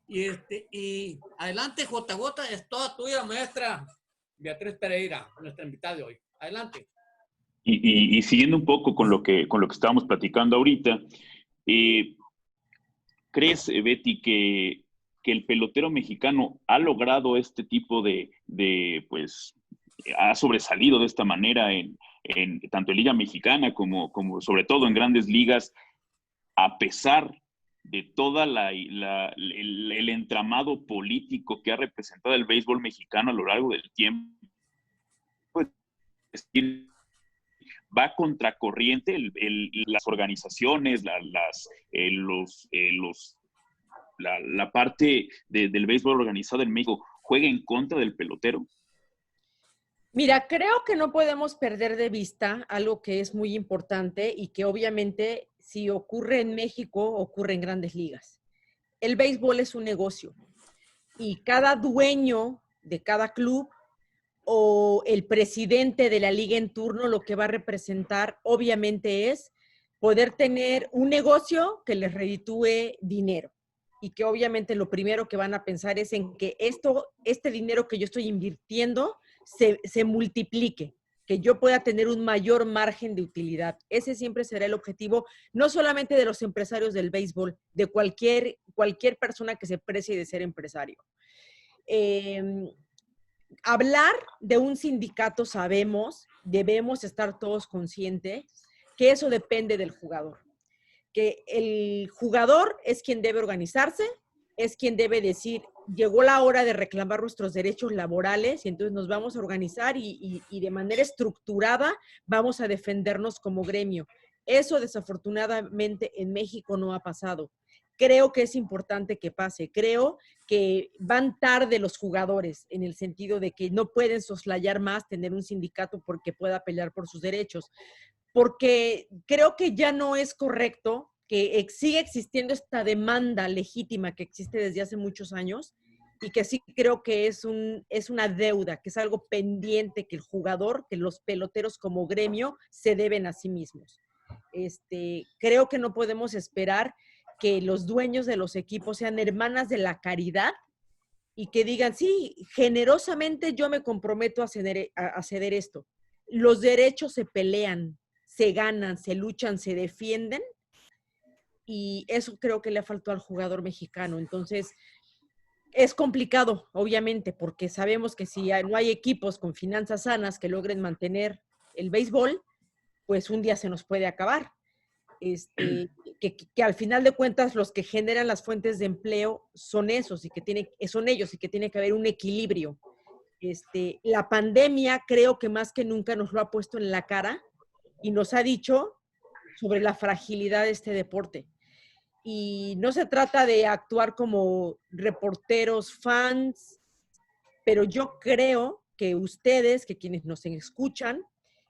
Y adelante, JJ, es toda tuya, maestra Beatriz Pereira, nuestra invitada de hoy. Adelante. Y siguiendo un poco con lo que estábamos platicando ahorita, ¿crees, Betty, que el pelotero mexicano ha logrado este tipo pues, ha sobresalido de esta manera tanto en Liga Mexicana como sobre todo en grandes ligas, a pesar de toda el entramado político que ha representado el béisbol mexicano a lo largo del tiempo? Pues, va contracorriente las organizaciones, la parte del béisbol organizado en México juega en contra del pelotero. Mira, creo que no podemos perder de vista algo que es muy importante y que obviamente si ocurre en México, ocurre en grandes ligas. El béisbol es un negocio y cada dueño de cada club o el presidente de la liga en turno lo que va a representar obviamente es poder tener un negocio que les reditúe dinero y que obviamente lo primero que van a pensar es en que este dinero que yo estoy invirtiendo se multiplique, que yo pueda tener un mayor margen de utilidad. Ese siempre será el objetivo, no solamente de los empresarios del béisbol, de cualquier persona que se precie de ser empresario. Hablar de un sindicato sabemos, debemos estar todos conscientes que eso depende del jugador, que el jugador es quien debe organizarse, es quien debe decir, llegó la hora de reclamar nuestros derechos laborales y entonces nos vamos a organizar y de manera estructurada vamos a defendernos como gremio. Eso desafortunadamente en México no ha pasado. Creo que es importante que pase. Creo que van tarde los jugadores en el sentido de que no pueden soslayar más tener un sindicato porque pueda pelear por sus derechos. Porque creo que ya no es correcto que siga existiendo esta demanda legítima que existe desde hace muchos años y que sí creo que es una deuda, que es algo pendiente que el jugador, que los peloteros como gremio se deben a sí mismos. Creo que no podemos esperar que los dueños de los equipos sean hermanas de la caridad y que digan, sí, generosamente yo me comprometo a ceder esto. Los derechos se pelean, se ganan, se luchan, se defienden y eso creo que le faltó al jugador mexicano. Entonces, es complicado, obviamente, porque sabemos que si no hay equipos con finanzas sanas que logren mantener el béisbol, pues un día se nos puede acabar. Que al final de cuentas los que generan las fuentes de empleo son esos y son ellos y que tiene que haber un equilibrio. La pandemia creo que más que nunca nos lo ha puesto en la cara y nos ha dicho sobre la fragilidad de este deporte. Y no se trata de actuar como reporteros fans, pero yo creo que ustedes, que quienes nos escuchan,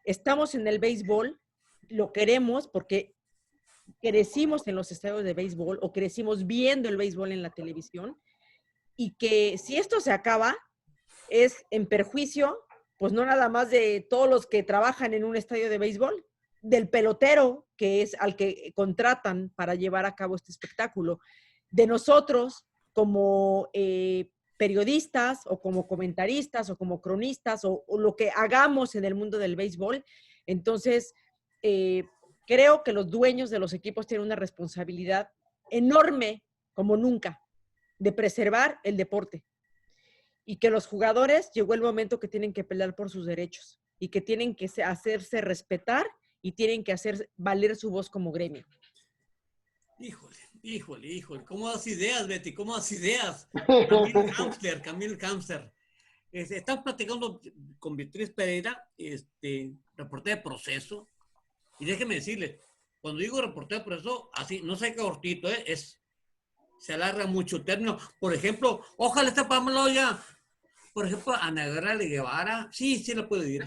estamos en el béisbol, lo queremos porque crecimos en los estadios de béisbol o crecimos viendo el béisbol en la televisión y que si esto se acaba es en perjuicio, pues no nada más de todos los que trabajan en un estadio de béisbol, del pelotero que es al que contratan para llevar a cabo este espectáculo, de nosotros como periodistas o como comentaristas o como cronistas o lo que hagamos en el mundo del béisbol. Entonces, creo que los dueños de los equipos tienen una responsabilidad enorme, como nunca, de preservar el deporte. Y que los jugadores llegó el momento que tienen que pelear por sus derechos y que tienen que hacerse respetar y tienen que hacer valer su voz como gremio. Híjole. ¿Cómo das ideas, Betty? ¿Cómo das ideas? Camille Hamster. Estamos platicando con Beatriz Pereira, reportera de proceso. Y déjeme decirle, cuando digo reportero de proceso, así, no sé qué cortito, se alarga mucho el término. Por ejemplo, ojalá esté Pamela ya. Por ejemplo, Ana Gabriela Guevara, sí lo puedo decir.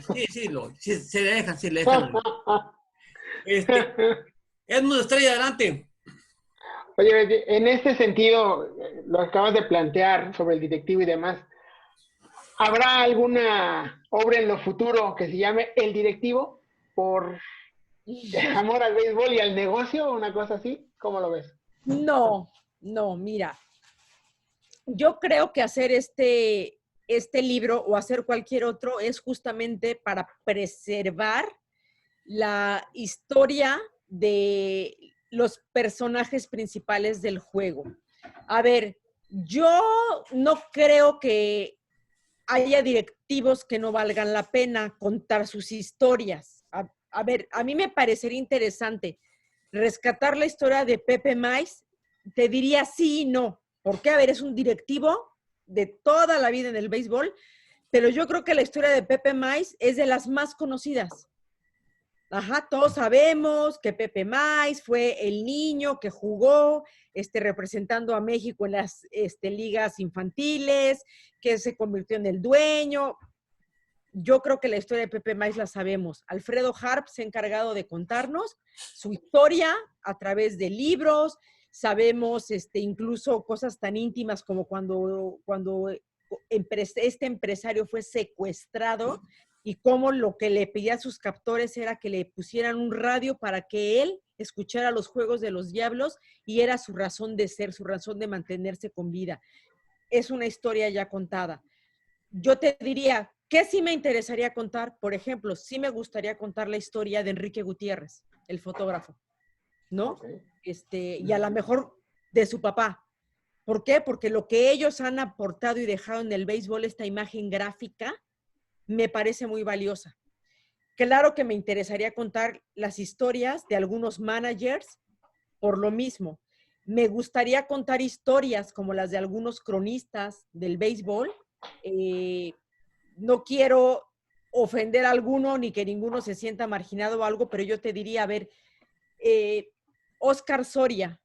Sí, se le dejan. Edmundo Estrella, adelante. Oye, en este sentido, lo acabas de plantear sobre el directivo y demás, ¿habrá alguna obra en lo futuro que se llame El Directivo por amor al béisbol y al negocio o una cosa así? ¿Cómo lo ves? No, mira. Yo creo que hacer este libro o hacer cualquier otro es justamente para preservar la historia de los personajes principales del juego. A ver, yo no creo que haya directivos que no valgan la pena contar sus historias. A ver, a mí me parecería interesante rescatar la historia de Pepe Mais. Te diría sí y no. Porque, a ver, es un directivo de toda la vida en el béisbol, pero yo creo que la historia de Pepe Mais es de las más conocidas. Ajá, todos sabemos que Pepe Mais fue el niño que jugó representando a México en las ligas infantiles, que se convirtió en el dueño. Yo creo que la historia de Pepe Mais la sabemos. Alfredo Harp se ha encargado de contarnos su historia a través de libros. Sabemos incluso cosas tan íntimas como cuando este empresario fue secuestrado y cómo lo que le pedía a sus captores era que le pusieran un radio para que él escuchara los juegos de los diablos y era su razón de ser, su razón de mantenerse con vida. Es una historia ya contada. Yo te diría, ¿qué sí me interesaría contar? Por ejemplo, sí me gustaría contar la historia de Enrique Gutiérrez, el fotógrafo, ¿no? Okay. Y a lo mejor de su papá. ¿Por qué? Porque lo que ellos han aportado y dejado en el béisbol, esta imagen gráfica, me parece muy valiosa. Claro que me interesaría contar las historias de algunos managers por lo mismo. Me gustaría contar historias como las de algunos cronistas del béisbol. No quiero ofender a alguno ni que ninguno se sienta marginado o algo, pero yo te diría, a ver, Óscar Soria.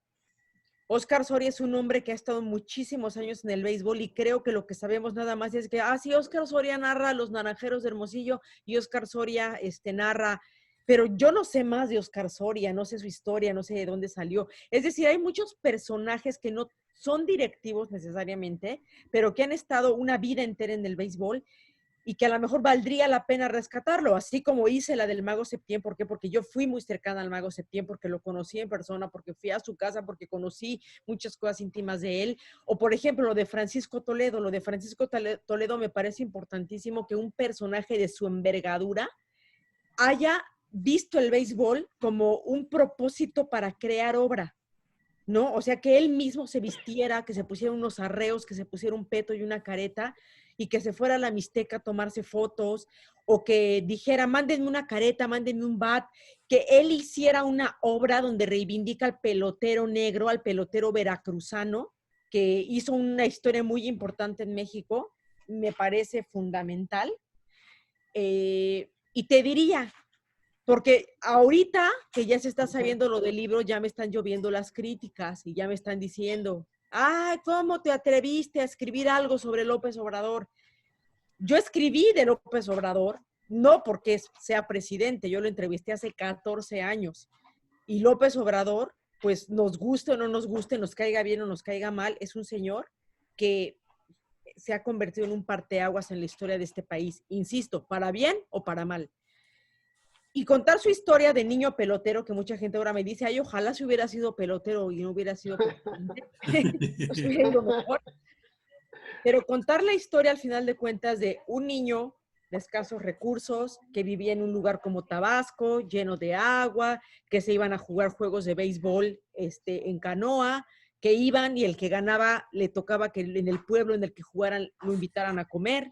Óscar Soria es un hombre que ha estado muchísimos años en el béisbol y creo que lo que sabemos nada más es que, sí, Óscar Soria narra a los Naranjeros de Hermosillo y Óscar Soria narra, pero yo no sé más de Óscar Soria, no sé su historia, no sé de dónde salió. Es decir, hay muchos personajes que no son directivos necesariamente, pero que han estado una vida entera en el béisbol y que a lo mejor valdría la pena rescatarlo, así como hice la del Mago Septién. ¿Por qué? Porque yo fui muy cercana al Mago Septién, porque lo conocí en persona, porque fui a su casa, porque conocí muchas cosas íntimas de él. O, por ejemplo, lo de Francisco Toledo. Lo de Francisco Toledo me parece importantísimo que un personaje de su envergadura haya visto el béisbol como un propósito para crear obra, ¿no? O sea, que él mismo se vistiera, que se pusiera unos arreos, que se pusiera un peto y una careta, y que se fuera a la Mixteca a tomarse fotos, o que dijera, mándenme una careta, mándenme un bat, que él hiciera una obra donde reivindica al pelotero negro, al pelotero veracruzano, que hizo una historia muy importante en México, me parece fundamental. Y te diría, porque ahorita que ya se está sabiendo lo del libro, ya me están lloviendo las críticas y ya me están diciendo, ¿cómo te atreviste a escribir algo sobre López Obrador? Yo escribí de López Obrador, no porque sea presidente, yo lo entrevisté hace 14 años. Y López Obrador, pues nos guste o no nos guste, nos caiga bien o nos caiga mal, es un señor que se ha convertido en un parteaguas en la historia de este país, insisto, para bien o para mal. Y contar su historia de niño pelotero, que mucha gente ahora me dice, ojalá si hubiera sido pelotero y no hubiera sido presidente, nos hubiera ido mejor. Pero contar la historia al final de cuentas de un niño de escasos recursos, que vivía en un lugar como Tabasco, lleno de agua, que se iban a jugar juegos de béisbol en canoa, que iban y el que ganaba le tocaba que en el pueblo en el que jugaran lo invitaran a comer.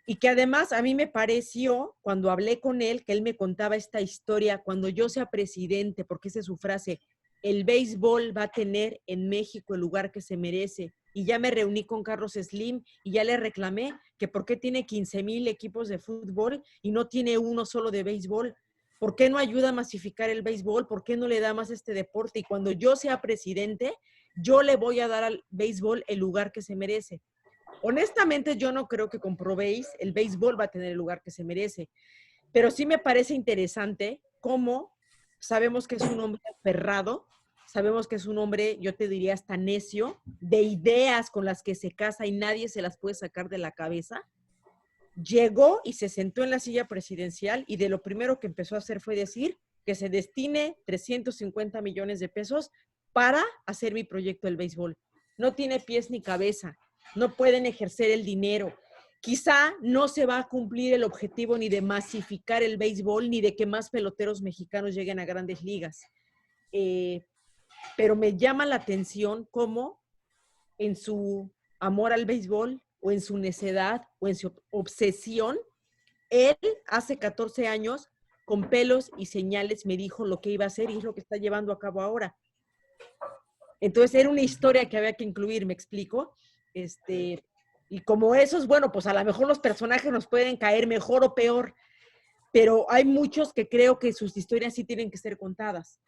Y que además a mí me pareció, cuando hablé con él, que él me contaba esta historia, cuando yo sea presidente, porque esa es su frase, el béisbol va a tener en México el lugar que se merece. Y ya me reuní con Carlos Slim y ya le reclamé que por qué tiene 15,000 equipos de fútbol y no tiene uno solo de béisbol. ¿Por qué no ayuda a masificar el béisbol? ¿Por qué no le da más este deporte? Y cuando yo sea presidente, yo le voy a dar al béisbol el lugar que se merece. Honestamente, yo no creo que con ProBase el béisbol va a tener el lugar que se merece, pero sí me parece interesante cómo sabemos que es un hombre aferrado, sabemos que es un hombre, yo te diría hasta necio, de ideas con las que se casa y nadie se las puede sacar de la cabeza. Llegó y se sentó en la silla presidencial y de lo primero que empezó a hacer fue decir que se destine 350 millones de pesos para hacer mi proyecto del béisbol. No tiene pies ni cabeza. no pueden ejercer el dinero. Quizá no se va a cumplir el objetivo ni de masificar el béisbol, ni de que más peloteros mexicanos lleguen a grandes ligas. Pero me llama la atención cómo en su amor al béisbol, o en su necedad, o en su obsesión, él hace 14 años, con pelos y señales, me dijo lo que iba a hacer y es lo que está llevando a cabo ahora. Entonces era una historia que había que incluir, ¿me explico? Y como esos, bueno, pues a lo mejor los personajes nos pueden caer mejor o peor, pero hay muchos que creo que sus historias sí tienen que ser contadas.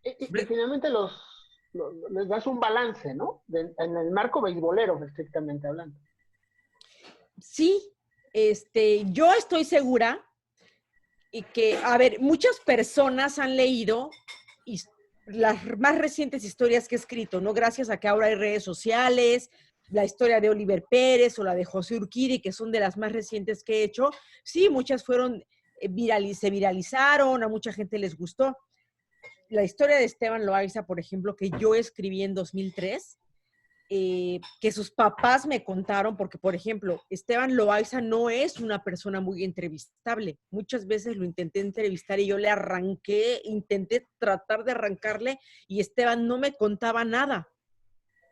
Y finalmente les das un balance, ¿no? En el marco beisbolero, estrictamente hablando. Sí, yo estoy segura y que, a ver, muchas personas han leído las más recientes historias que he escrito, ¿no? Gracias a que ahora hay redes sociales, la historia de Oliver Pérez o la de José Urquidi, que son de las más recientes que he hecho. Sí, muchas fueron, se viralizaron, a mucha gente les gustó. La historia de Esteban Loaiza, por ejemplo, que yo escribí en 2003, que sus papás me contaron, porque, por ejemplo, Esteban Loaiza no es una persona muy entrevistable. Muchas veces lo intenté entrevistar y yo le intenté tratar de arrancarle y Esteban no me contaba nada.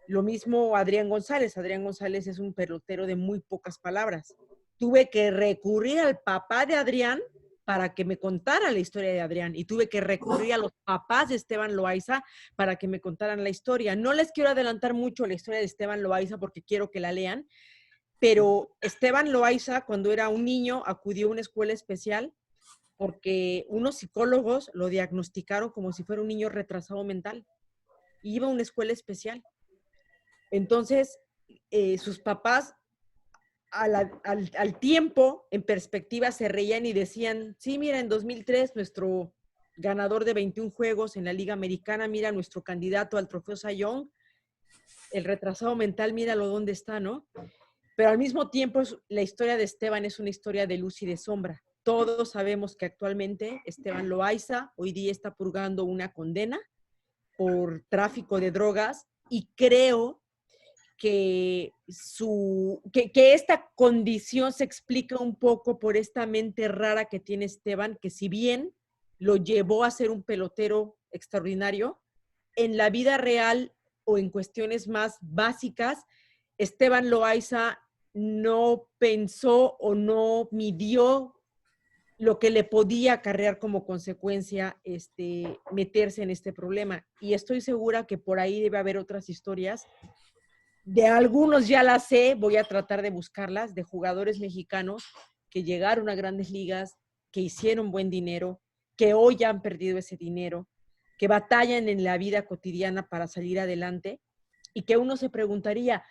Lo mismo Adrián González. Adrián González es un pelotero de muy pocas palabras. Tuve que recurrir al papá de Adrián para que me contara la historia de Adrián, y tuve que recurrir a los papás de Esteban Loaiza para que me contaran la historia. No les quiero adelantar mucho la historia de Esteban Loaiza porque quiero que la lean, pero Esteban Loaiza, cuando era un niño, acudió a una escuela especial porque unos psicólogos lo diagnosticaron como si fuera un niño retrasado mental. Iba a una escuela especial. Entonces, sus papás al tiempo, en perspectiva, se reían y decían, sí, mira, en 2003 nuestro ganador de 21 juegos en la Liga Americana, mira, nuestro candidato al trofeo Cy Young, el retrasado mental, míralo dónde está, ¿no? Pero al mismo tiempo, la historia de Esteban es una historia de luz y de sombra. Todos sabemos que actualmente Esteban Loaiza hoy día está purgando una condena por tráfico de drogas, y creo que esta condición se explica un poco por esta mente rara que tiene Esteban, que si bien lo llevó a ser un pelotero extraordinario, en la vida real o en cuestiones más básicas, Esteban Loaiza no pensó o no midió lo que le podía acarrear como consecuencia meterse en este problema. Y estoy segura que por ahí debe haber otras historias. De algunos ya las sé, voy a tratar de buscarlas, de jugadores mexicanos que llegaron a grandes ligas, que hicieron buen dinero, que hoy ya han perdido ese dinero, que batallan en la vida cotidiana para salir adelante, y que uno se preguntaría,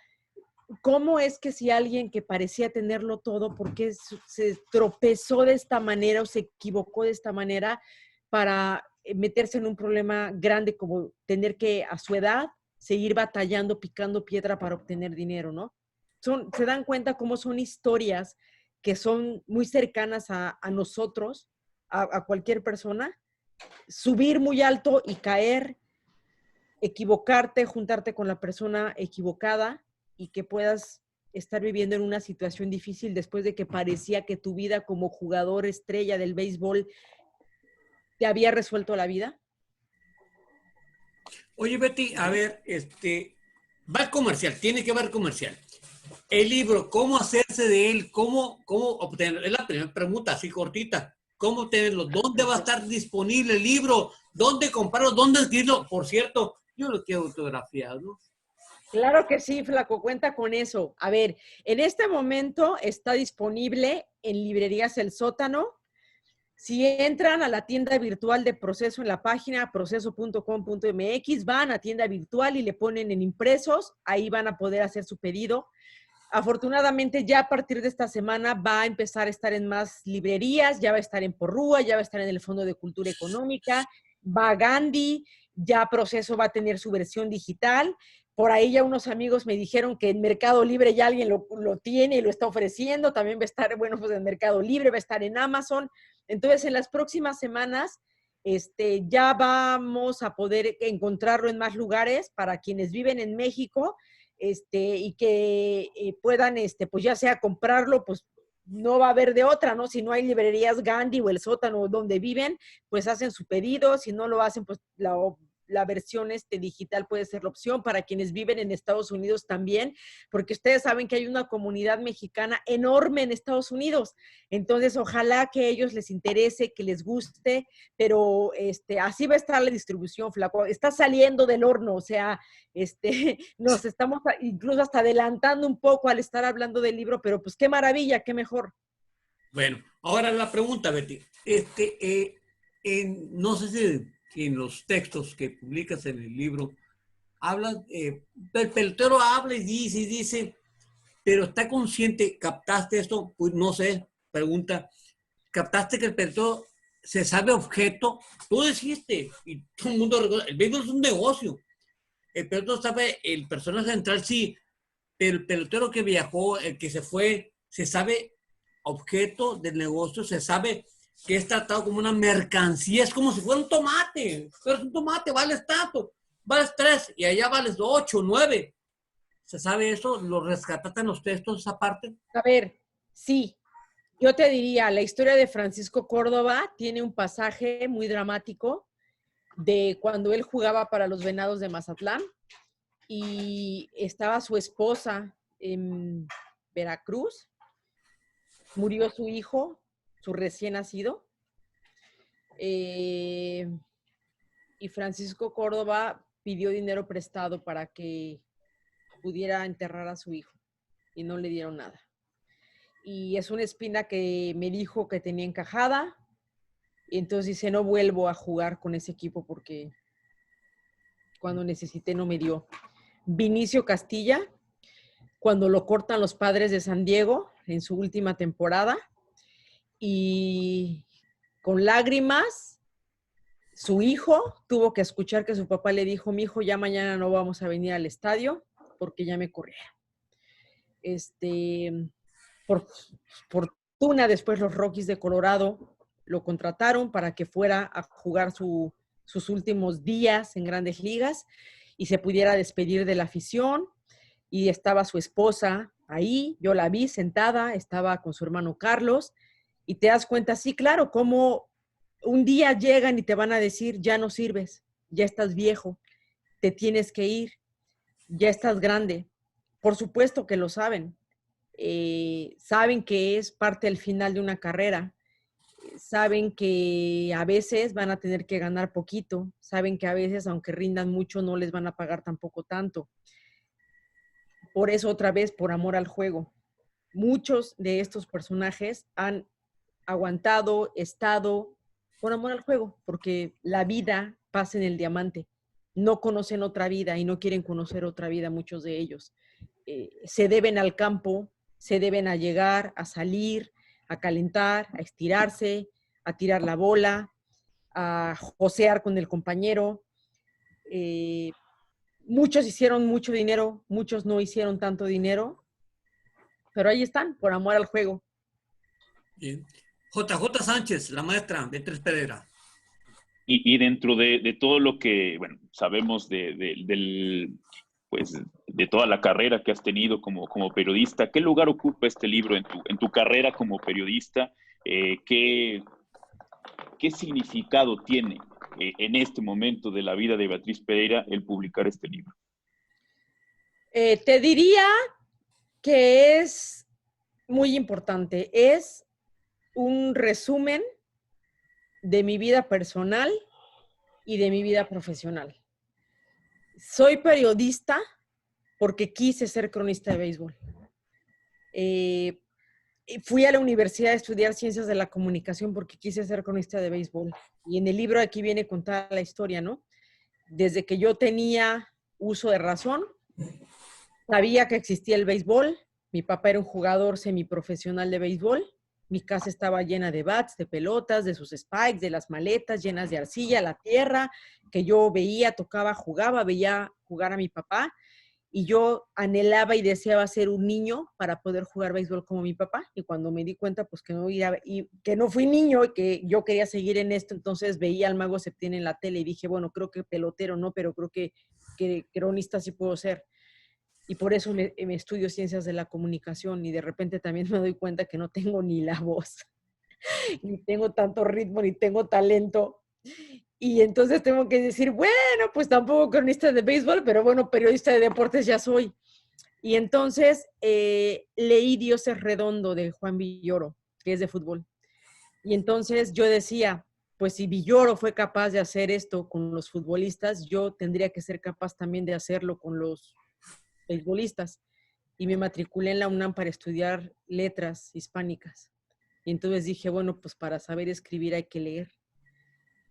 ¿cómo es que si alguien que parecía tenerlo todo, por qué se tropezó de esta manera o se equivocó de esta manera para meterse en un problema grande como tener que, a su edad, seguir batallando, picando piedra para obtener dinero, ¿no? Se dan cuenta cómo son historias que son muy cercanas a nosotros, a cualquier persona. Subir muy alto y caer, equivocarte, juntarte con la persona equivocada y que puedas estar viviendo en una situación difícil después de que parecía que tu vida como jugador estrella del béisbol te había resuelto la vida. Oye, Betty, a ver, va el comercial, tiene que ver comercial. El libro, ¿cómo hacerse de él? ¿Cómo obtenerlo? Es la primera pregunta, así cortita. ¿Cómo obtenerlo? ¿Dónde va a estar disponible el libro? ¿Dónde comprarlo? ¿Dónde adquirirlo? Por cierto, yo lo quiero autografiado, ¿no? Claro que sí, Flaco, cuenta con eso. A ver, en este momento está disponible en librerías El Sótano. Si entran a la tienda virtual de Proceso en la página proceso.com.mx, van a tienda virtual y le ponen en impresos, ahí van a poder hacer su pedido. Afortunadamente ya a partir de esta semana va a empezar a estar en más librerías, ya va a estar en Porrúa, ya va a estar en el Fondo de Cultura Económica, va Gandhi, ya Proceso va a tener su versión digital. Por ahí ya unos amigos me dijeron que en Mercado Libre ya alguien lo tiene y lo está ofreciendo. También va a estar, bueno, pues en Mercado Libre, va a estar en Amazon. Entonces, en las próximas semanas ya vamos a poder encontrarlo en más lugares. Para quienes viven en México, y que puedan, pues ya sea comprarlo, pues no va a haber de otra, ¿no? Si no hay librerías Gandhi o el sótano donde viven, pues hacen su pedido. Si no lo hacen, pues la versión digital puede ser la opción para quienes viven en Estados Unidos también, porque ustedes saben que hay una comunidad mexicana enorme en Estados Unidos. Entonces, ojalá que a ellos les interese, que les guste, pero así va a estar la distribución, Flaco. Está saliendo del horno, o sea, nos estamos incluso hasta adelantando un poco al estar hablando del libro, pero pues qué maravilla, qué mejor. Bueno, ahora la pregunta, Betty. No sé si en los textos que publicas en el libro, el pelotero habla y dice, pero está consciente, ¿captaste esto? Pues no sé, pregunta, ¿captaste que el pelotero se sabe objeto? Tú dijiste, y todo el mundo recuerda, el béisbol es un negocio. El pelotero sabe, el personaje central sí, pero el pelotero que viajó, el que se fue, se sabe objeto del negocio, se sabe que es tratado como una mercancía, es como si fuera un tomate. Pero es un tomate, vales tanto, vales 3 y allá vales 8, 9. ¿Se sabe eso? ¿Lo rescatan los textos esa parte? A ver, sí. Yo te diría, la historia de Francisco Córdoba tiene un pasaje muy dramático de cuando él jugaba para los Venados de Mazatlán y estaba su esposa en Veracruz, murió su hijo, su recién nacido, y Francisco Córdoba pidió dinero prestado para que pudiera enterrar a su hijo y no le dieron nada. Y es una espina que me dijo que tenía encajada, y entonces dice, no vuelvo a jugar con ese equipo porque cuando necesité no me dio. Vinicio Castilla, cuando lo cortan los Padres de San Diego en su última temporada, y con lágrimas, su hijo tuvo que escuchar que su papá le dijo, mi hijo, ya mañana no vamos a venir al estadio porque ya me corrieron. Por fortuna, después los Rockies de Colorado lo contrataron para que fuera a jugar sus últimos días en Grandes Ligas y se pudiera despedir de la afición. Y estaba su esposa ahí, yo la vi sentada, estaba con su hermano Carlos, y te das cuenta, sí, claro, cómo un día llegan y te van a decir, ya no sirves, ya estás viejo, te tienes que ir, ya estás grande. Por supuesto que lo saben. Saben que es parte del final de una carrera, saben que a veces van a tener que ganar poquito, saben que a veces, aunque rindan mucho, no les van a pagar tampoco tanto. Por eso, otra vez, por amor al juego. Muchos de estos personajes han aguantado, estado por amor al juego, porque la vida pasa en el diamante. No conocen otra vida y no quieren conocer otra vida muchos de ellos. Se deben al campo, se deben a llegar, a salir, a calentar, a estirarse, a tirar la bola, a josear con el compañero. Muchos hicieron mucho dinero, muchos no hicieron tanto dinero, pero ahí están, por amor al juego. Bien. JJ Sánchez, la maestra Beatriz Pereira. Y dentro de todo lo que, bueno, sabemos pues, de toda la carrera que has tenido como periodista, ¿qué lugar ocupa este libro en tu carrera como periodista? ¿Qué significado tiene en este momento de la vida de Beatriz Pereira el publicar este libro? Te diría que es muy importante. Es un resumen de mi vida personal y de mi vida profesional. Soy periodista porque quise ser cronista de béisbol. Fui a la universidad a estudiar ciencias de la comunicación porque quise ser cronista de béisbol. Y en el libro aquí viene contada la historia, ¿no? Desde que yo tenía uso de razón, sabía que existía el béisbol. Mi papá era un jugador semiprofesional de béisbol. Mi casa estaba llena de bats, de pelotas, de sus spikes, de las maletas llenas de arcilla, la tierra, que yo veía, tocaba, jugaba, veía jugar a mi papá. Y yo anhelaba y deseaba ser un niño para poder jugar béisbol como mi papá. Y cuando me di cuenta, pues que no fui niño y que yo quería seguir en esto, entonces veía al Mago Septién en la tele y dije, bueno, creo que pelotero no, pero creo que cronista sí puedo ser. y por eso me estudio ciencias de la comunicación y de repente también me doy cuenta que no tengo ni la voz, ni tengo tanto ritmo, ni tengo talento. Y entonces tengo que decir, bueno, pues tampoco cronista de béisbol, pero bueno, periodista de deportes ya soy. Y entonces leí Dios es redondo de Juan Villoro, que es de fútbol. Y entonces yo decía, pues si Villoro fue capaz de hacer esto con los futbolistas, yo tendría que ser capaz también de hacerlo con los beisbolistas. Y me matriculé en la UNAM para estudiar letras hispánicas. Y entonces dije, bueno, pues para saber escribir hay que leer.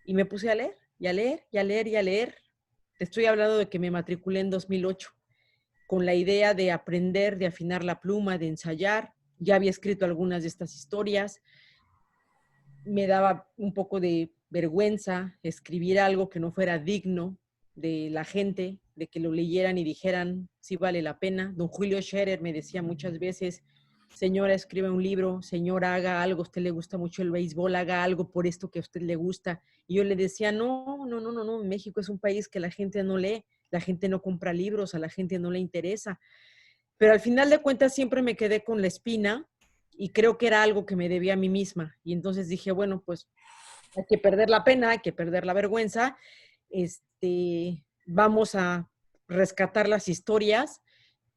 Y me puse a leer, y a leer, y a leer, y a leer. Te estoy hablando de que me matriculé en 2008, con la idea de aprender, de afinar la pluma, de ensayar. Ya había escrito algunas de estas historias. Me daba un poco de vergüenza escribir algo que no fuera digno de la gente, de que lo leyeran y dijeran si vale la pena. Don Julio Scherer me decía muchas veces, señora, escribe un libro, señora, haga algo, a usted le gusta mucho el béisbol, haga algo por esto que a usted le gusta. Y yo le decía, no, México es un país que la gente no lee, la gente no compra libros, a la gente no le interesa. Pero al final de cuentas siempre me quedé con la espina y creo que era algo que me debía a mí misma. Y entonces dije, bueno, pues hay que perder la pena, hay que perder la vergüenza, vamos a rescatar las historias.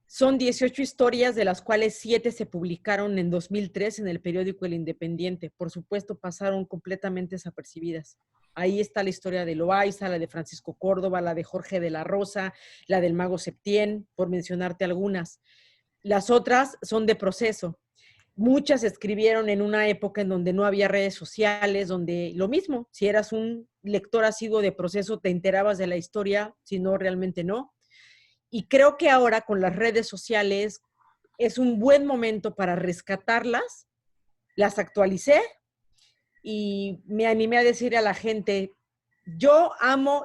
Son 18 historias, de las cuales 7 se publicaron en 2003 en el periódico El Independiente. Por supuesto, pasaron completamente desapercibidas. Ahí está la historia de Loaiza, la de Francisco Córdoba, la de Jorge de la Rosa, la del Mago Septién, por mencionarte algunas. Las otras son de proceso. Muchas se escribieron en una época en donde no había redes sociales, donde lo mismo, si eras un lector asiduo de proceso, te enterabas de la historia, si no, realmente no. Y creo que ahora con las redes sociales es un buen momento para rescatarlas. Las actualicé y me animé a decir a la gente, yo amo,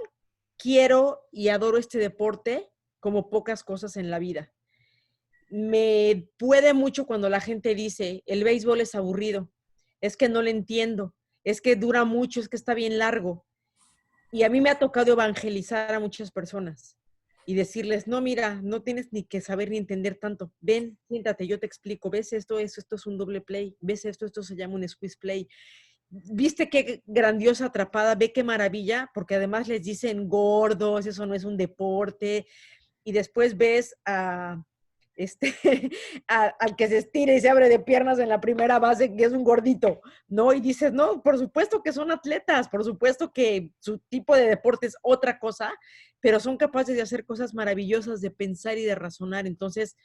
quiero y adoro este deporte como pocas cosas en la vida. Me puede mucho cuando la gente dice, el béisbol es aburrido, es que no lo entiendo, es que dura mucho, es que está bien largo. Y a mí me ha tocado evangelizar a muchas personas y decirles, no, mira, no tienes ni que saber ni entender tanto. Ven, siéntate, yo te explico. ¿Ves esto? Esto es un doble play. ¿Ves esto? Esto se llama un squeeze play. ¿Viste qué grandiosa atrapada? Ve qué maravilla, porque además les dicen gordos, eso no es un deporte. Y después ves al que se estira y se abre de piernas en la primera base, que es un gordito, ¿no? Y dices, no, por supuesto que son atletas, por supuesto que su tipo de deporte es otra cosa, pero son capaces de hacer cosas maravillosas, de pensar y de razonar. Entonces,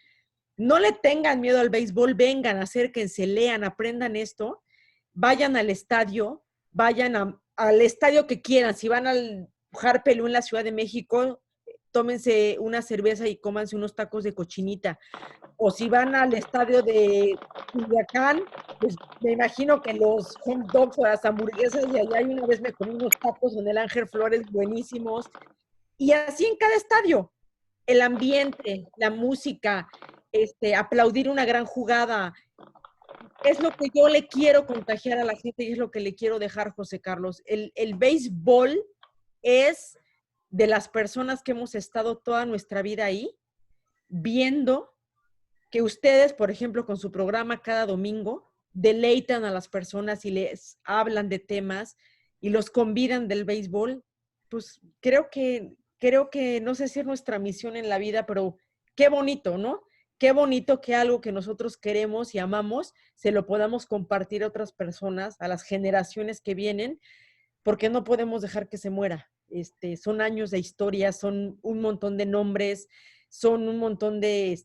no le tengan miedo al béisbol, vengan, acérquense, lean, aprendan esto, vayan al estadio, al estadio que quieran. Si van al Harpelú en la Ciudad de México, tómense una cerveza y cómanse unos tacos de cochinita. O si van al estadio de Culiacán, pues me imagino que los hot dogs o las hamburguesas, y allá una vez me comí unos tacos en el Ángel Flores buenísimos. Y así en cada estadio, el ambiente, la música, aplaudir una gran jugada, es lo que yo le quiero contagiar a la gente y es lo que le quiero dejar, José Carlos. El béisbol es de las personas que hemos estado toda nuestra vida ahí, viendo que ustedes, por ejemplo, con su programa cada domingo, deleitan a las personas y les hablan de temas y los convidan del béisbol. Pues creo que no sé si es nuestra misión en la vida, pero qué bonito, ¿no? Qué bonito que algo que nosotros queremos y amamos se lo podamos compartir a otras personas, a las generaciones que vienen, porque no podemos dejar que se muera. Son años de historia, son un montón de nombres, son un montón de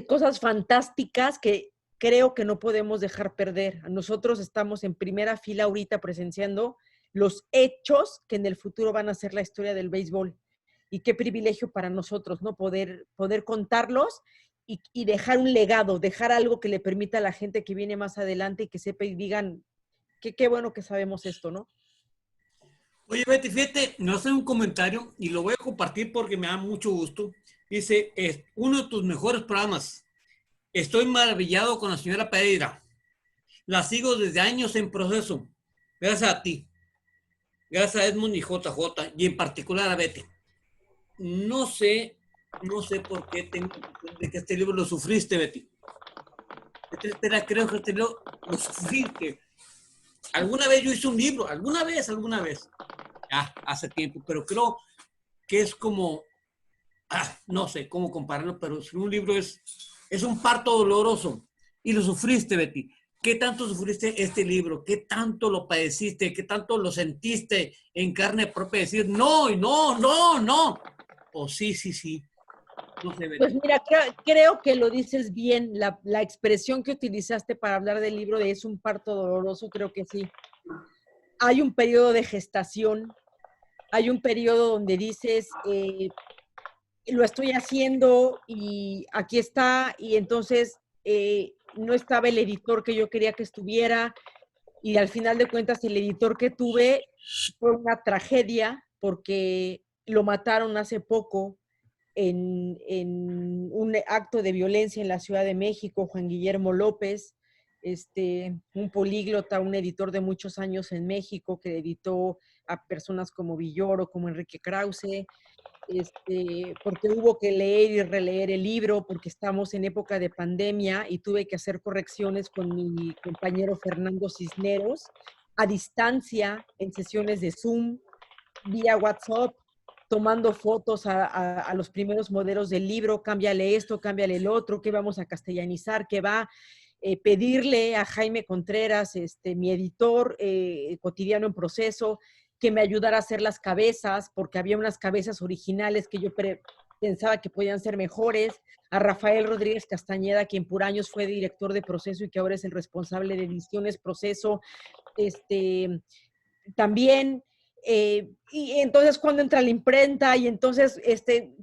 cosas fantásticas que creo que no podemos dejar perder. Nosotros estamos en primera fila ahorita presenciando los hechos que en el futuro van a ser la historia del béisbol. Y qué privilegio para nosotros, ¿no? Poder contarlos y dejar un legado, dejar algo que le permita a la gente que viene más adelante y que sepa y digan, qué bueno que sabemos esto, ¿no? Oye, Betty, fíjate, nos hace un comentario y lo voy a compartir porque me da mucho gusto. Dice, es uno de tus mejores programas. Estoy maravillado con la señora Pereira. La sigo desde años en proceso. Gracias a ti. Gracias a Edmund y JJ y en particular a Betty. No sé no sé por qué tengo de que este libro lo sufriste, Betty. Espera, creo que este libro lo sufriste. Alguna vez yo hice un libro, alguna vez, ya, hace tiempo, pero creo que es como, no sé cómo compararlo, pero si un libro es un parto doloroso y lo sufriste, Betty. ¿Qué tanto sufriste este libro? ¿Qué tanto lo padeciste? ¿Qué tanto lo sentiste en carne propia? Decir, no, y no, no, no. O sí, sí, sí. No sé, Pues Betty. mira, creo que lo dices bien. La expresión que utilizaste para hablar del libro de es un parto doloroso, creo que sí. Hay un periodo de gestación, hay un periodo donde dices, lo estoy haciendo y aquí está, y entonces no estaba el editor que yo quería que estuviera, y al final de cuentas el editor que tuve fue una tragedia porque lo mataron hace poco en un acto de violencia en la Ciudad de México, Juan Guillermo López, un políglota, un editor de muchos años en México que editó a personas como Villoro, como Enrique Krause, porque hubo que leer y releer el libro, porque estamos en época de pandemia y tuve que hacer correcciones con mi compañero Fernando Cisneros a distancia, en sesiones de Zoom, vía WhatsApp, tomando fotos a los primeros modelos del libro, cámbiale esto, cámbiale el otro, qué vamos a castellanizar, qué va. Pedirle a Jaime Contreras, mi editor cotidiano en proceso, que me ayudara a hacer las cabezas, porque había unas cabezas originales que yo pensaba que podían ser mejores, a Rafael Rodríguez Castañeda, quien por años fue director de proceso y que ahora es el responsable de ediciones proceso, también, y entonces cuando entra la imprenta y entonces,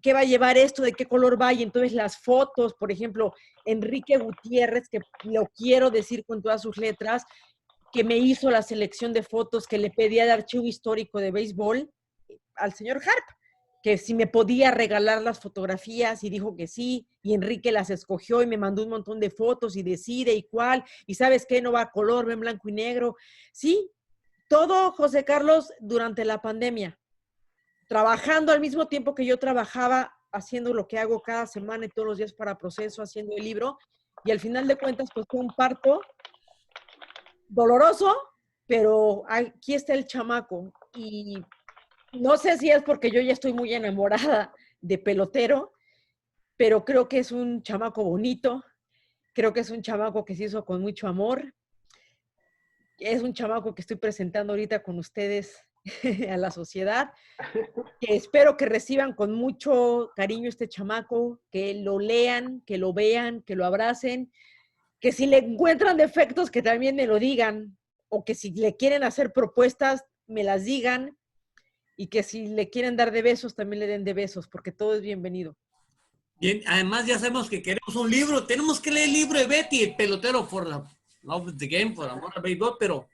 ¿qué va a llevar esto? ¿De qué color va? Y entonces las fotos, por ejemplo, Enrique Gutiérrez, que lo quiero decir con todas sus letras, que me hizo la selección de fotos que le pedía de archivo histórico de béisbol al señor Harp, que si me podía regalar las fotografías y dijo que sí, y Enrique las escogió y me mandó un montón de fotos y decide y cuál, y sabes qué, no va a color, va en blanco y negro. Sí, todo, José Carlos, durante la pandemia, trabajando al mismo tiempo que yo trabajaba, haciendo lo que hago cada semana y todos los días para proceso, haciendo el libro, y al final de cuentas, pues fue un parto doloroso, pero aquí está el chamaco, y no sé si es porque yo ya estoy muy enamorada de Pelotero, pero creo que es un chamaco bonito, creo que es un chamaco que se hizo con mucho amor, es un chamaco que estoy presentando ahorita con ustedes a la sociedad, que espero que reciban con mucho cariño este chamaco, que lo lean, que lo vean, que lo abracen, que si le encuentran defectos, que también me lo digan, o que si le quieren hacer propuestas, me las digan, y que si le quieren dar de besos, también le den de besos, porque todo es bienvenido. Bien, además ya sabemos que queremos un libro, tenemos que leer el libro de Betty, el pelotero for the love of the game, por amor al béisbol, pero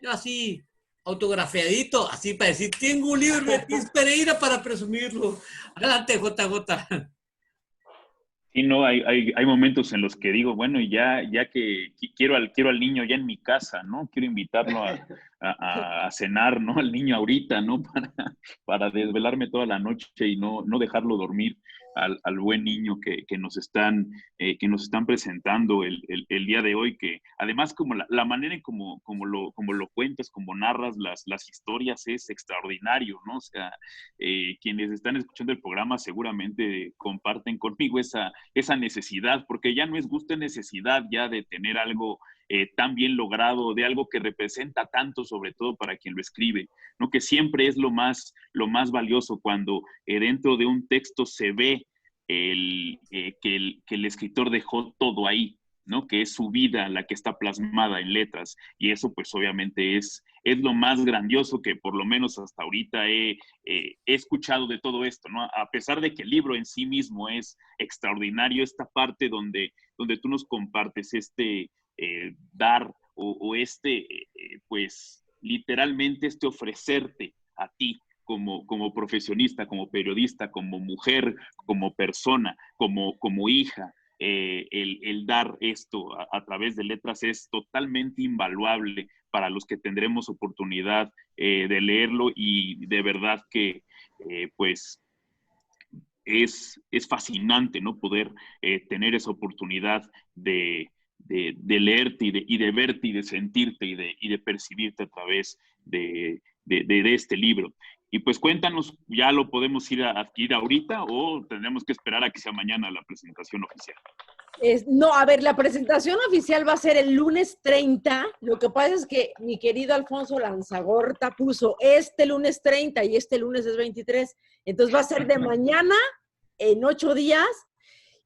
yo así, autografiadito, así para decir, tengo un libro de Betty Pereira para presumirlo. Adelante, JJ. Sí, no, hay momentos en los que digo, bueno, ya que quiero al niño ya en mi casa, ¿no? Quiero invitarlo a cenar, ¿no? Al niño ahorita, ¿no? Para desvelarme toda la noche y no dejarlo dormir al buen niño que nos están presentando el día de hoy, que además como la manera en como lo cuentas, como narras las historias es extraordinario, ¿no? O sea, quienes están escuchando el programa seguramente comparten conmigo esa necesidad, porque ya no es gusto, es necesidad ya de tener algo tan bien logrado, de algo que representa tanto, sobre todo para quien lo escribe, ¿no? Que siempre es lo más valioso cuando dentro de un texto se ve que el escritor dejó todo ahí, ¿no? Que es su vida la que está plasmada en letras, y eso pues obviamente es lo más grandioso que por lo menos hasta ahorita he escuchado de todo esto, ¿no? A pesar de que el libro en sí mismo es extraordinario, esta parte donde tú nos compartes dar o pues literalmente ofrecerte a ti como profesionista, como periodista, como mujer, como persona, como hija, el dar esto a través de letras es totalmente invaluable para los que tendremos oportunidad de leerlo, y de verdad que pues es fascinante, ¿no? Poder tener esa oportunidad de leerte y de verte y de sentirte y de percibirte a través de este libro. Y pues cuéntanos, ¿ya lo podemos ir a adquirir ahorita o tendremos que esperar a que sea mañana la presentación oficial? No, a ver, la presentación oficial va a ser el lunes 30. Lo que pasa es que mi querido Alfonso Lanzagorta puso este lunes 30 y este lunes es 23. Entonces va a ser de mañana en 8 días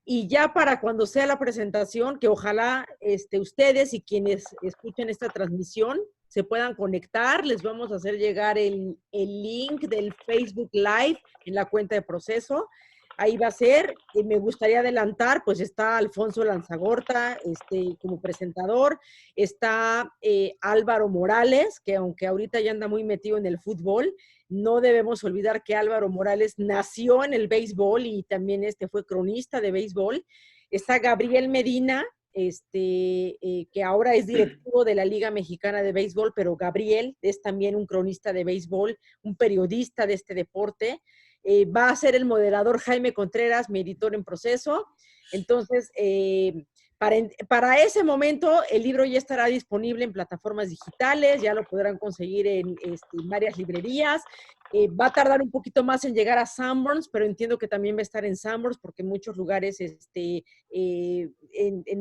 y ya para cuando sea la presentación, que ojalá ustedes y quienes escuchen esta transmisión se puedan conectar. Les vamos a hacer llegar el link del Facebook Live en la cuenta de Proceso. Ahí va a ser, me gustaría adelantar, pues está Alfonso Lanzagorta como presentador, está Álvaro Morales, que aunque ahorita ya anda muy metido en el fútbol, no debemos olvidar que Álvaro Morales nació en el béisbol y también fue cronista de béisbol. Está Gabriel Medina, que ahora es directivo de la Liga Mexicana de Béisbol, pero Gabriel es también un cronista de béisbol, un periodista de este deporte. Va a ser el moderador Jaime Contreras, mi editor en Proceso. Entonces, para ese momento, el libro ya estará disponible en plataformas digitales, ya lo podrán conseguir en varias librerías. Va a tardar un poquito más en llegar a Sanborns, pero entiendo que también va a estar en Sanborns, porque en muchos lugares en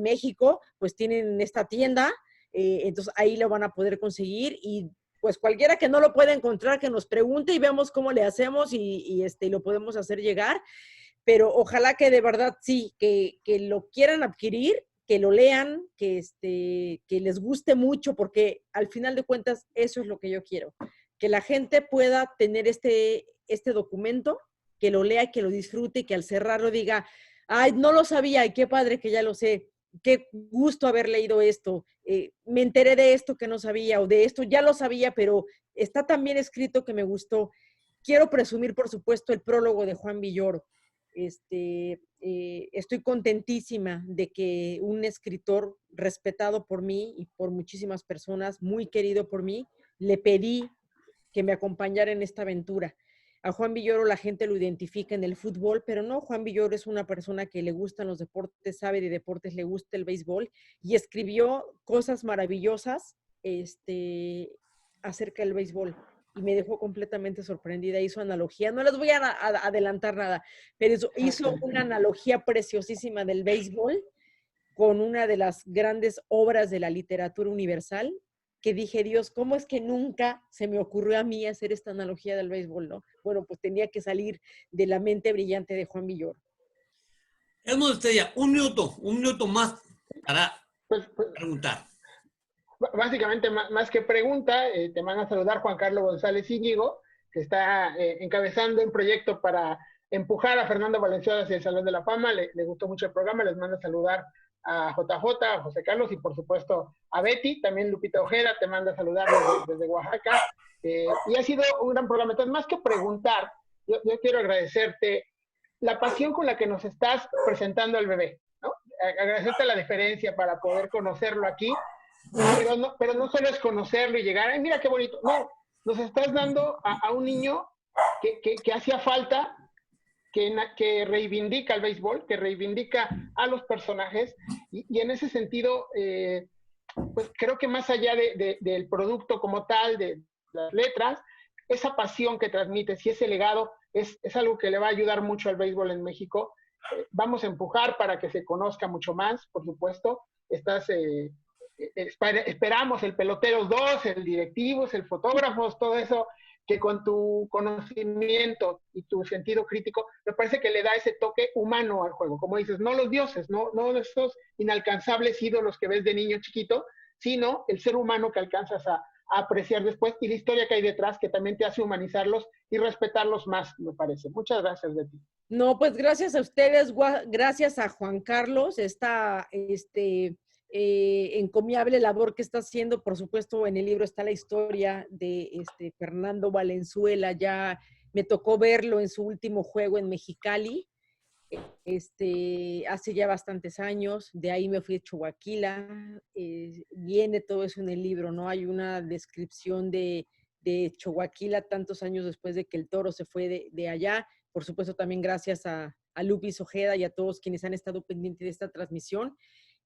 México, pues tienen esta tienda, entonces ahí lo van a poder conseguir y pues cualquiera que no lo pueda encontrar, que nos pregunte y veamos cómo le hacemos y lo podemos hacer llegar. Pero ojalá que de verdad sí, que lo quieran adquirir, que lo lean, que les guste mucho, porque al final de cuentas eso es lo que yo quiero. Que la gente pueda tener este documento, que lo lea, que lo disfrute y que al cerrarlo diga, ay, no lo sabía y qué padre que ya lo sé. Qué gusto haber leído esto, me enteré de esto que no sabía o de esto ya lo sabía, pero está tan bien escrito que me gustó. Quiero presumir, por supuesto, el prólogo de Juan Villoro. Estoy contentísima de que un escritor respetado por mí y por muchísimas personas, muy querido por mí, le pedí que me acompañara en esta aventura. A Juan Villoro la gente lo identifica en el fútbol, pero no, Juan Villoro es una persona que le gustan los deportes, sabe de deportes, le gusta el béisbol y escribió cosas maravillosas acerca del béisbol y me dejó completamente sorprendida. Hizo analogía, no les voy a adelantar nada, pero hizo una analogía preciosísima del béisbol con una de las grandes obras de la literatura universal, que dije, Dios, ¿cómo es que nunca se me ocurrió a mí hacer esta analogía del béisbol, no? Bueno, pues tenía que salir de la mente brillante de Juan Villoro. Edmundo Estrella, un minuto más para preguntar. Básicamente, más que pregunta, te manda a saludar Juan Carlos González Íñigo, que está encabezando un proyecto para empujar a Fernando Valenzuela hacia el Salón de la Fama. Le gustó mucho el programa, les manda a saludar a JJ, a José Carlos y por supuesto a Betty, también Lupita Ojeda te manda a saludar desde Oaxaca, y ha sido un gran programa. Entonces, más que preguntar, yo quiero agradecerte la pasión con la que nos estás presentando al bebé, ¿no? Agradecerte la deferencia para poder conocerlo aquí, pero no solo es conocerlo y llegar, ay, mira qué bonito, no, nos estás dando a un niño que hacía falta, que reivindica el béisbol, que reivindica a los personajes, y en ese sentido, pues creo que más allá del producto como tal, de las letras, esa pasión que transmites y ese legado es algo que le va a ayudar mucho al béisbol en México. Vamos a empujar para que se conozca mucho más, por supuesto. Esperamos el Peloteros 2, el Directivos, el Fotógrafos, todo eso que con tu conocimiento y tu sentido crítico, me parece que le da ese toque humano al juego. Como dices, no los dioses, no esos inalcanzables ídolos que ves de niño chiquito, sino el ser humano que alcanzas a apreciar después y la historia que hay detrás que también te hace humanizarlos y respetarlos más, me parece. Muchas gracias, Betty. No, pues gracias a ustedes, gracias a Juan Carlos, esta encomiable labor que está haciendo. Por supuesto, en el libro está la historia de Fernando Valenzuela. Ya me tocó verlo en su último juego en Mexicali, hace ya bastantes años. De ahí me fui a Chihuahua. Viene todo eso en el libro, ¿no? Hay una descripción de Chihuahua tantos años después de que el Toro se fue de allá. por supuesto también gracias a Lupis Ojeda y a todos quienes han estado pendientes de esta transmisión.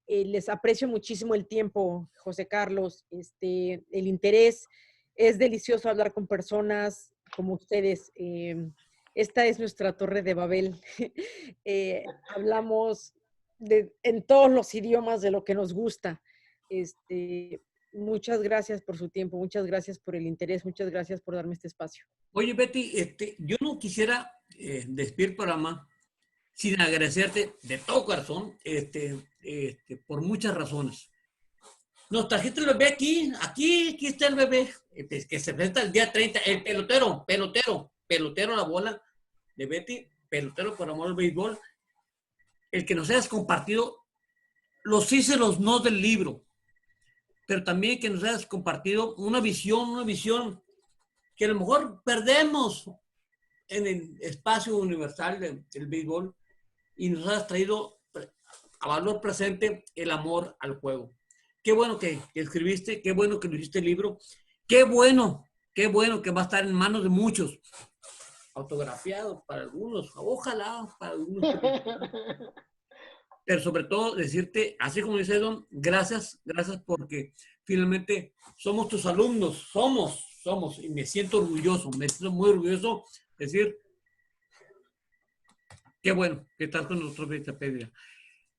Les aprecio muchísimo el tiempo, José Carlos, el interés. Es delicioso hablar con personas como ustedes. Esta es nuestra torre de Babel. Hablamos en todos los idiomas de lo que nos gusta. Muchas gracias por su tiempo, muchas gracias por el interés, muchas gracias por darme este espacio. Oye, Betty, yo no quisiera despedir el programa sin agradecerte de todo corazón por muchas razones. Nos trajiste el bebé aquí está el bebé, que se presenta el día 30, el pelotero la bola de Betty, pelotero por amor al béisbol, el que nos hayas compartido los sí y los no del libro, pero también que nos hayas compartido una visión que a lo mejor perdemos en el espacio universal del béisbol y nos hayas traído a valor presente el amor al juego. Qué bueno que escribiste, qué bueno que lo hiciste el libro, qué bueno que va a estar en manos de muchos, autografiado para algunos, ojalá para algunos. Pero sobre todo decirte, así como dice Don, gracias porque finalmente somos tus alumnos, somos, y me siento muy orgulloso de decir, qué bueno que estás con nosotros, Betty Pedra.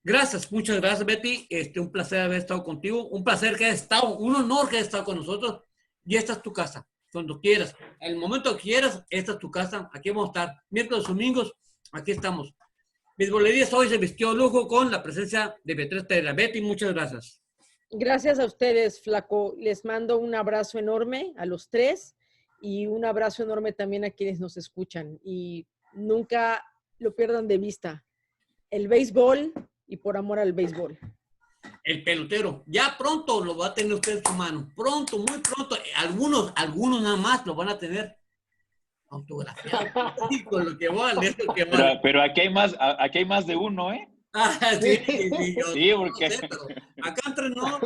Gracias, muchas gracias, Betty. Un placer haber estado contigo, un placer que hayas estado, un honor que hayas estado con nosotros, y esta es tu casa, cuando quieras, en el momento que quieras, esta es tu casa, aquí vamos a estar, miércoles, domingos, aquí estamos. Beisbolerías hoy se vistió lujo con la presencia de Beatriz Pedra. Betty, muchas gracias. Gracias a ustedes, Flaco. Les mando un abrazo enorme a los tres y un abrazo enorme también a quienes nos escuchan. Y nunca lo pierdan de vista. El béisbol y por amor al béisbol. El pelotero. Ya pronto lo va a tener usted en su mano. Pronto, muy pronto. Algunos nada más lo van a tener autografiado. Con lo que vale, lo que vale. Pero aquí hay más de uno, ¿eh? Sí, sí, porque... sé, pero acá entre no.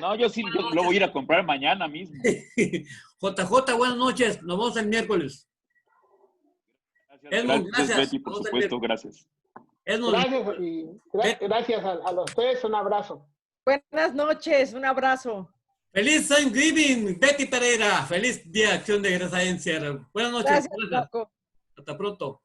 No, yo lo voy a ir a comprar mañana mismo. JJ, buenas noches. Nos vemos el miércoles. Gracias, Betty, por supuesto, gracias. Gracias y gracias a los tres. Un abrazo. Buenas noches, un abrazo. Feliz Thanksgiving, Betty Pereira. Feliz Día de Acción de Gracias. Buenas noches. Gracias. Hasta pronto.